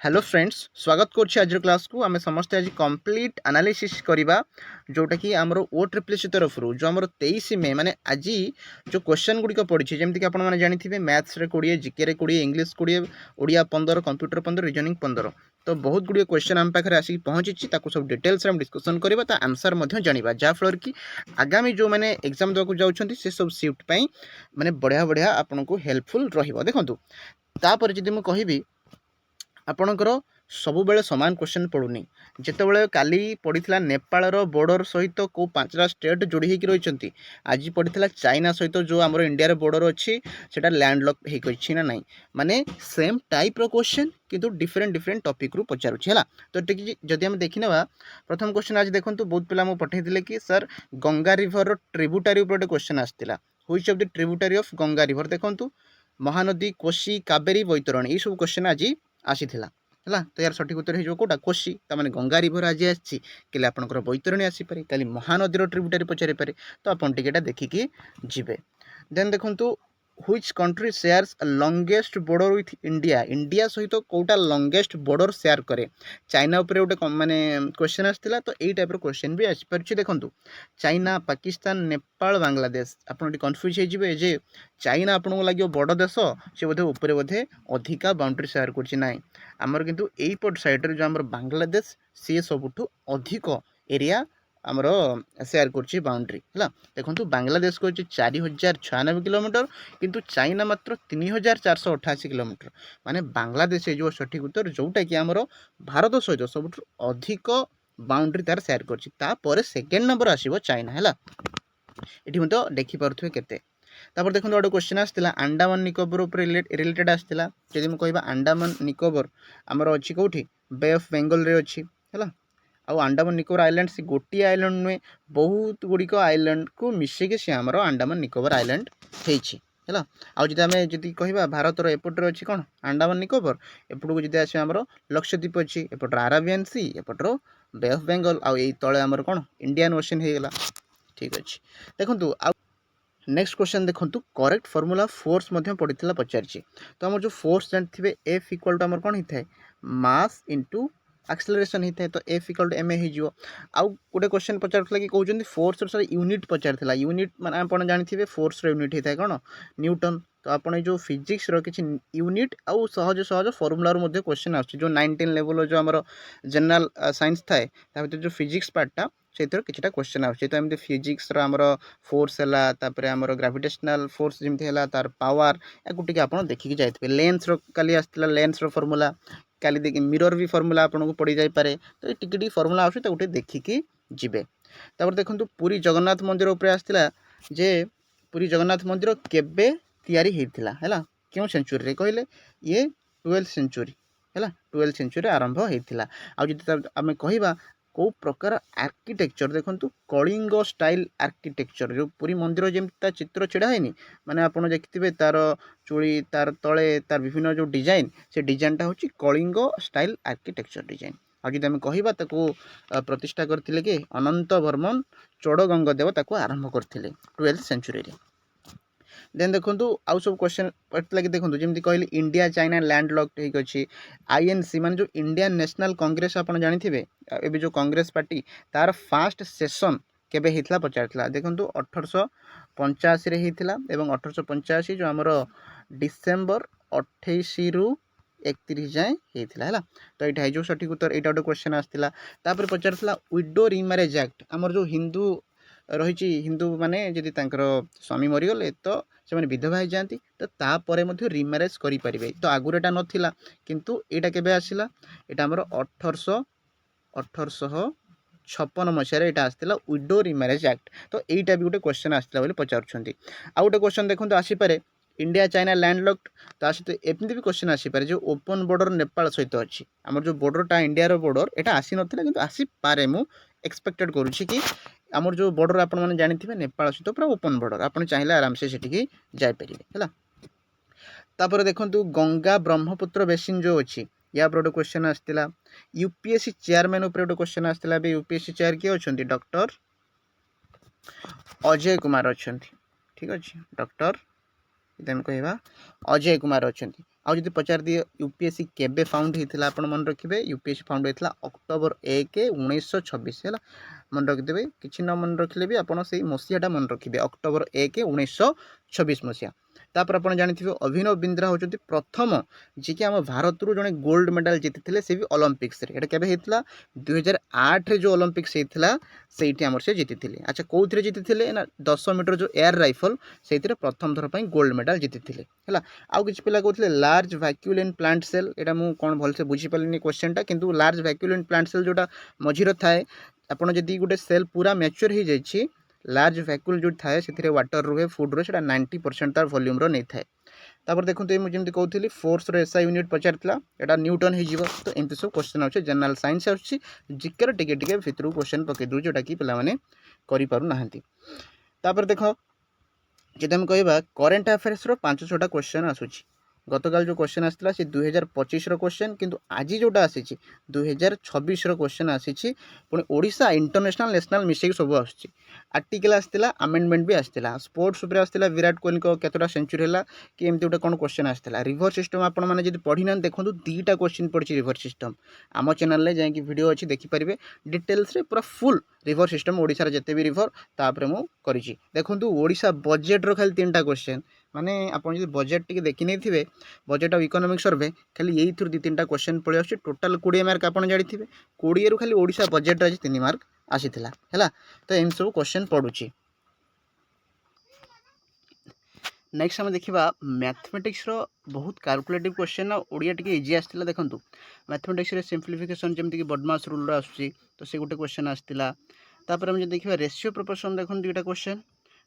Hello friends स्वागत करुच्ची आज class को आम समस्ते आज कंप्लीट एनालिसिस करवा जोटा कि आमर OSSEE तरफ जो आम 23 मे माने आज जो क्वेश्चन गुड़िक पड़ी जमीक आपने जानी maths 20 GK 20 English 20 Odia 15 computer 15 reasoning 15 तो बहुत गुड़िया क्वेश्चन आम पाखे आसिक पहुँची सब डिटेल्स डिस्कसन करवा आंसर जाना जहाँफल कि आगामी जो मैंने एग्जाम देवाक जाऊँच से सब सिफ्ट माने बढ़िया बढ़िया आपन को हेल्पफुल देखो तापर जदि मुझे कहि आपणकर सबुबले सामान क्वेश्चन पड़ूनी जितेबाला काली पड़ा नेपाळर बॉर्डर सहित कौ 5टा स्टेट जोड़ी होकर रही आज पड़ा चाइना सहित जो आम इंडिया बॉर्डर अच्छी से लैंडलॉक होना ना माने सेम टाइप रो क्वेश्चन किंतु डिफरेंट डिफरेंट टॉपिक रु पचारुछि है तो जदि हम देखने प्रथम क्वेश्चन आज देखो बहुत पिला पठे कि सर गंगा रिवर ट्रिब्यूटारी उपर क्वेश्चन आसाला which of the tributary of Ganga river देखो महानदी कोशी कावेरी बैतरणी ये सब क्वेश्चन आज आसीथिला है तो यार सठिक उत्तर हो कौटा कोशी तमाने गंगा रिवर आज आसी कल आपंकर बैतरणी आसीपे कल महानदीर ट्रिब्यूटारी पचारि पारे तो आपन टिकेटा देखिकी जीवे देन देखंतु which country shares longest border with India India सहित कौटा लॉन्गेस्ट बॉर्डर शेयर करे चाइना उपर गोटे माने क्वेश्चन आसाला तो यही टाइप क्वेश्चन भी आसपारे देखो चाइना पाकिस्तान नेपाल बांग्लादेश आपड़ कन्फ्यूज हो जे चाइना आपको लगे बड़ देश से बोधे ऊपर बोधे अधिका बाउंड्री शेयर करना आमर किंतु एपट साइड जो आम बांग्लादेश सी सबुठ अधिक एरिया आमर शेयर कर बाउंड्री है देखो बांग्लादेश को 4096 किलोमीटर किंतु चाइना मात्र 3488 किलोमीटर माने बांग्लादेश जो सठिक उत्तर जोटा कि आमर भारत सहित सब अधिक बाउंड्री तार शेयर कर सेकेंड नंबर आसो चाइना है ये मतलब देखिपे केते देखो गोटे क्वेश्चन आसाला अंडमान निकोबर रिलेटेड आसाला जदि मुझे कह अंडमान निकोबर आमर अच्छी कौटी बे ऑफ बेंगल रे अच्छी है आउ अंडमान निकोबर आइलैंड से गोटे आइलैंड नुहे बहुत गुड़िक आइलैंड को मिसेक सी आमर अंडमान निकोबर आइलैंड होती है आदि आम जी कह भारतर एपटर अच्छी कौन अंडमान निकोबर एपट को जी आस लक्षद्वीप अच्छी एपटर अरेबियन सी एपटर बे ऑफ बेंगल आउ तले आमर कौन इंडियन ओशन होगा ठीक अच्छे देखो नेक्स्ट क्वेश्चन देखो करेक्ट फॉर्मूला फोर्स पड़ता पचार तो आम जो फोर्स जानते एफ इक्वल टू आम कौन होता है मास इंटू एक्सेलरेशन होता है तो F equal to M A हो आउ गोटे क्वेश्चन पचार कि कहते फोर्स सर यूनिट पचार यूनिट माने आप जानते फोर्स यूनिट होता है कौन न्यूटन तो आपने जो फिजिक्स किसी यूनिट आउ सहज सहज फॉर्मूला क्वेश्चन आस 19 लेवल जो आम जनरल साइंस थाए जो फिजिक्स पार्टा से किसी क्वेश्चन आस तो एमती फिजिक्स आमर फोर्स है आमर ग्राविटेशनल फोर्स जमी है तार पावर या आप देखिकी जाइए लेंस काली आसाला लेंस फॉर्मूला काली देखिए मिरर भी फॉर्मूला आपको पड़ जापे तो ये टिके फॉर्मूला आस गोटे देखिकी जीवे तापर देखो पुरी जगन्नाथ मंदिर उपर आसाला जे पुरी जगन्नाथ मंदिर केबे तैयारी होता है क्यों सेंचुरी रे कहले ये 12th सेंचुरी है 12th सेंचुरी आरंभ होता आम कह कौ प्रकार आर्किटेक्चर देखो कलिंग स्टाइल आर्किटेक्चर जो पूरी मंदिर जमी चित्र छिड़ा है माने आपड़ देखिए तार चूड़ी तार तले तार विभिन्न जो डिजाइन से डिजाइनटा हूँ कलिंग स्टाइल आर्किटेक्चर डिजाइन आदि आम कह प्रतिष्ठा करते कि अनंत वर्मन चोड़गंगदेव ताको आरंभ करते 12th सेंचुरी देन देखो आउ सब क्वेश्चन पड़ता कि देखो जमी कहली इंडिया चाइना लैंडलॉक्ड होगी अच्छी आईएनसी मान जो इंडियन नेशनल कांग्रेस आप जानते ए जो कांग्रेस पार्टी तार फास्ट सेसन केबे होता पचार देखो 1885 होता 1885 जो आमर डिसेम्बर 28 रु 31 जाए होता है तो यहाँ जो सठिक उत्तर यहाँ गोटे क्वेश्चन आसाला पचार विडो रिमैरेज एक्ट आमर जो हिंदू रही हिंदू माने जदि स्वामी मरीगले तो से विधवा हो जाती तो तापर रिमैरेज करें तो आगुरी एटा नाला किंतु यहाँ केबे आसिला यहाँ आमर 1856 मसीह यहाँ आसाला विडो रिमैरेज एक्ट तो यहाँ भी गोटे क्वेश्चन आसाला पचार आउ गोटे क्वेश्चन देखो आसीपे इंडिया चाइना लैंडलॉक्ड तो सहित एमती भी क्वेश्चन आसीपे जो ओपन बॉर्डर नेपाल सहित अच्छी आम जो बॉर्डरटा इंडिया बॉर्डर यहाँ आसी ना कि आसीपे मु एक्सपेक्टेड करुँची कि आमर जो बॉर्डर आप जानते नेपाल सहित पूरा ओपन बॉर्डर आप चाहिए आराम से सेठी जापरेंगे है तापर देखो गंगा ब्रह्मपुत्र बेसिन जो अच्छी या गोटे क्वेश्चन आसाला यूपीएससी चेयरमैन उपर गोटे क्वेश्चन आसाला यूपीएससी चेयर किए अच्छा डॉक्टर अजय कुमार अच्छा ठीक अच्छे डॉक्टर कह अजय कुमार अच्छा आउ जदि पचार दिए यूपीएससी केबे फाउंड होता आप मन रखिए यूपीएससी फाउंड होता अक्टोबर 1 1926 है मन रखिदेवे कि न मन रखिले भी आपड़ से मसीहाटा मन रखिए अक्टोबर 1 1926 मसीहा। तापर आप जानते अभिनव बिंद्रा होती प्रथम जी कि आम भारत जड़े गोल्ड मेडल जीति से भी ओलंपिक्स ये केवे होता 2008 जो ओलंपिक्स होता से से जीति। अच्छा कौ जीति ना 10 मीटर जो एयर राइफल से प्रथम थर पर गोल्ड मेडल जीति है। आउ कि पिला कहते large vacuole in plant cell यहाँ मुझे कौन भलसे बुझीपारे क्वेश्चन टा किंतु large vacuole in plant cell जोटा मझीर थाए आपड़ जदि गोटे सेल पूरा मैच्योर हो जाए लार्ज वैक्यूल जो थाए से वाटर रुहे फुड रुहे 90% तार वॉल्यूम रो नहीं थाए। तापर देखो मुझे जमी कहती फोर्स एसआई यूनिट पचार एटा न्यूटन हो तो एमती सब क्वेश्चन आछे जनरल साइंस आछी जिकर टिके टिके भितर क्वेश्चन पकई दू जोटा कि पाने करें। तापर देख जब आम कह करेन्ट अफेयर्स 5-6टा क्वेश्चन आसूची गतकाल जो क्वेश्चन आसाला से 2025 क्वेश्चन किंतु आज जोटा आसी 2026 क्वेश्चन आसी पुणी ओडिशा इंटरनेशनल नेशनल मिसेक सब आसूची आर्टिकल आसाला अमेंडमेंट भी आसाला स्पोर्ट्स उपर आसाला विराट कोहली को केतटा सेंचुरी है कि एमती गोटे कौन क्वेश्चन आसाला रिवर सिस्टम आपण मैंने जब पढ़ी ना देखो 2टा क्वेश्चन पड़ी रिवर सिस्टम आम चैनल में जाकि वीडियो अच्छी देखिपारे डिटेल्स पूरा फुल रिवर सिस्टम ओडिशा जिते भी रिवर तापर मुझे देखो ओडिशा बजेट रो खाली 3टा क्वेश्चन माने आपन जदि बजेट टिके देखि नै थिबे बजेट ऑफ इकोनॉमिक सर्वे खाली यही थ्रू 2-3टा क्वेश्चन पड़े आछे टोटल 20 मार्क आपन जानि थिबे 20 रु खाली ओडिशा बजेट रे 3 मार्क आसीथिला हैला तो एम सब क्वेश्चन पडुची। नेक्स्ट आम देखा मैथमेटिक्स रो बहुत कैलकुलेटिव क्वेश्चन ओडिया टिके इजी आसला देखंतु मैथमेटिक्स रे सिंप्लिफिकेशन जेमति कि बडमास रूल रो आसी तो से गोटे क्वेश्चन आसला। तापर हम जे देखिबा रेशियो प्रोपोर्शन देखन 2टा क्वेश्चन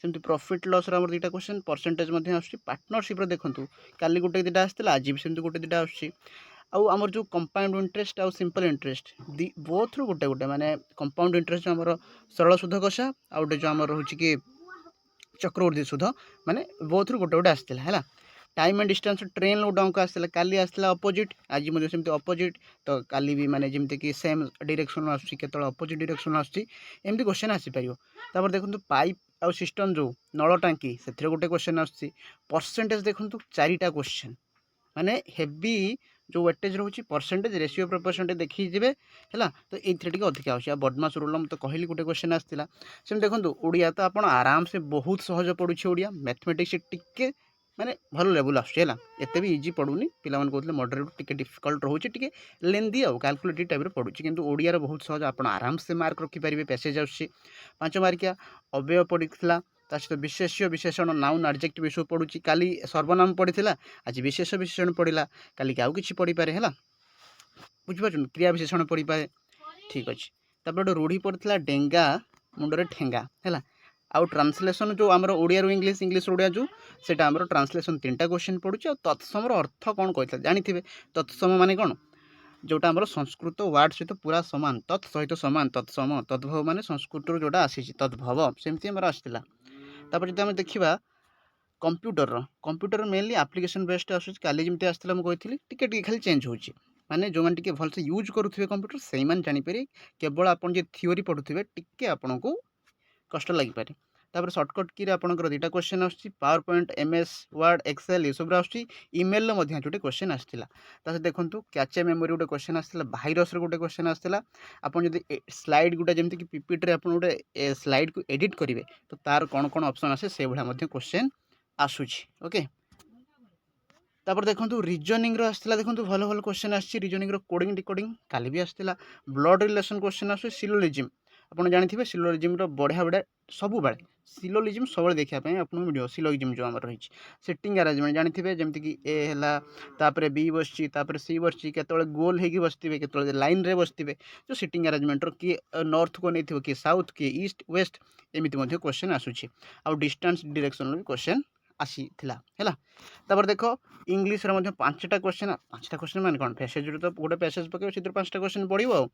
सेमती प्रॉफिट लॉस रो 2टा क्वेश्चन परसेंटेज मध्ये आसी पार्टनरशिप रो देखंतु काली गोटे 2टा आसला आज भी सेमती गोटे 2टा आसी आउ आमर जो कंपाउंड इंटरेस्ट आउ सिंपल इंटरेस्ट बोथ रो गोटे गोटे माने कंपाउंड इंटरेस्ट जो आमर सरल सुध कषा आउ जो आमर रहउची कि चक्रवर्ती सुध माने बोथ रू गोटे गोटे आसला है टाइम एंड डिस्टेंस ट्रेन गोटे अंक आसला काली आसला अपोजिट आज मुझे सेमती अपोजिट तो काली भी माने जेमती कि सेम डायरेक्शन आसुची केतळ अपोजिट डायरेक्शन आसुची एमती क्वेश्चन आसी परियो। तापर देखंतु पाइप आउ सिस्टम जो नल टांकी से गोटे क्वेश्चन आसुची परसेंटेज देखंतु 4टा क्वेश्चन माने हेवी जो वेटेज रोचे परसेंटेज रेशियो प्रोपोर्शन देखी जी है तो ये टे अधिक आस बदमाश रूल मुझे कहली गोटे क्वेश्चन आसाला सेम देखो ओडिया तो आप आराम से बहुत सहज पड़ू ओडिया मैथमेटिक्स टिके माने भल लेवल आसला एत भी इजी पड़ूनी पिला कहते मॉडरेट टिके डिफिकल्ट रोचे टिके लेंदी आउ कैलकुलेटिव टाइप पड़ुची किंतु ओडिया बहुत सहज आप आराम से मार्क रखिपारे पैसेज आस 5 मार्किया अव्यय पड़ा ता सहित विशेष्य विशेषण नाउन एडजेक्टिव सब पड़ुची काली सर्वनाम पड़ा आज विशेष विशेषण पड़ा काली आउ कि पड़ी पारे है बुझिपार क्रिया विशेषण पड़ी पाए ठीक अच्छे। तापर गोटे रूढ़ी पड़ा डेंगा मुंडरे ठेंगा है आउ ट्रांसलेसन जो आमर ओडिया इंग्लिश इंग्लिश ओडिया जो सेटा आमर ट्रांसलेसन 3टा क्वेश्चन पड़ुची और तत्समर अर्थ कौन कहता जानी तत्सम माने कौन जोटा आमर संस्कृत वार्ड सहित पूरा सामान तत्सहित सामान तत्सम तद्भव माने संस्कृत जोटा आसी तद्भव सेमती आमर आसाला। तापर जब आम देखा कंप्यूटर मेनली एप्लिकेशन बेस्ड आसूँ काली जमी आसाला मुझे टिके खाली चेंज होची माने जो मैंने टिके भलसे यूज करुवे कंप्यूटर से जानीपारे केवल आपन जे थियोरी पढ़ुवे टिके आपन को कष्ट लगिपारे। तापर सर्टकट की आपंकर 2टा क्वेश्चन आसूँ power point MS Word Excel ये सब आसूँ इमेल जो क्वेश्चन आसाला देखो कैचे मेमोरी गोटे क्वेश्चन आसाला भाइरस गोटे क्वेश्चन आसाला आपन जब स्लाइड गोटे जमीन कि पीपीटी आप गोटे स्लाइड को एडिट करेंगे तो तार कौन कौन ऑप्शन आसे से भाया क्वेश्चन आसूची ओके। तापर देखो रिजनिंग आसाला देखो भल भल क्वेश्चन आसी रिजनिंग कोडिंग डिकोडिंग काली भी आसाला ब्लड रिलेशन क्वेश्चन आसूँ सिलोजिम आपड़ जानी सिलोजिम बढ़िया बढ़िया सब बड़े सिलोजिम सब देखापी आप वीडियो सिलोजिम जो आम रही सिटिंग अरेंजमेंट जानी जमीक कि ए है बी बसी सी बसी केतले गोल होगी बसते केतले लाइन रे बसते जो सिटिंग अरेंजमेंट किए नॉर्थ को नहीं किए साउथ किए ईस्ट वेस्ट एमती क्वेश्चन आसूँ आउ डिस्टेंस डायरेक्शन भी क्वेश्चन आसी है। तापर देख इंग्लीश 5टा क्वेश्चन माने कौन पैसेज तो गोटे पैसेज पकड़ से 5टा क्वेश्चन पड़ो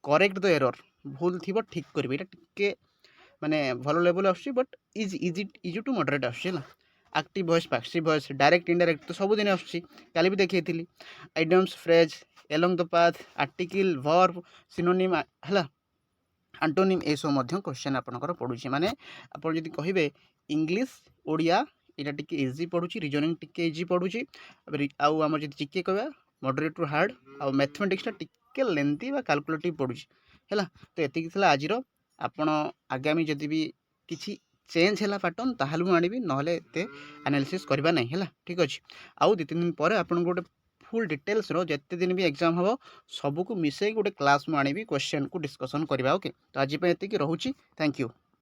करेक्ट द एरर भूल थी ठीक करेंगे टिके माने भल लेवल आसूँ बट इजी टू मॉडरेट आसूँ active voice passive voice direct indirect तो सबुदिन आसूँ काली भी देखी idioms phrase along the path article verb synonym है एंटोनिम ये सब क्वेश्चन आपंकर पड़ुची माने आप कहे इंग्लीश ओडिया यहाँ टिके इजी पड़ुची रिजनिंग टिके इजी पड़ुची आउ आम जब जीके कह मॉडरेट टू हार्ड आउ मैथमेटिक्स टिके लेंथी बा कैलकुलेटिव पड़ुची है। तो ये आज आपण आगामी जदि भी किसी चेंज है पैटर्न ताहले मुझे आनी ना एत एनालिसिस करवा ना है। ठीक अच्छे आउ 2-3 दिन पर आपन गोटे फुल डिटेल्स जिते दिन भी एग्जाम हम सबको मिसई गोटे क्लास मुझे क्वेश्चन को डिस्कसन करवा। ओके तो आज ये रोचे थैंक यू।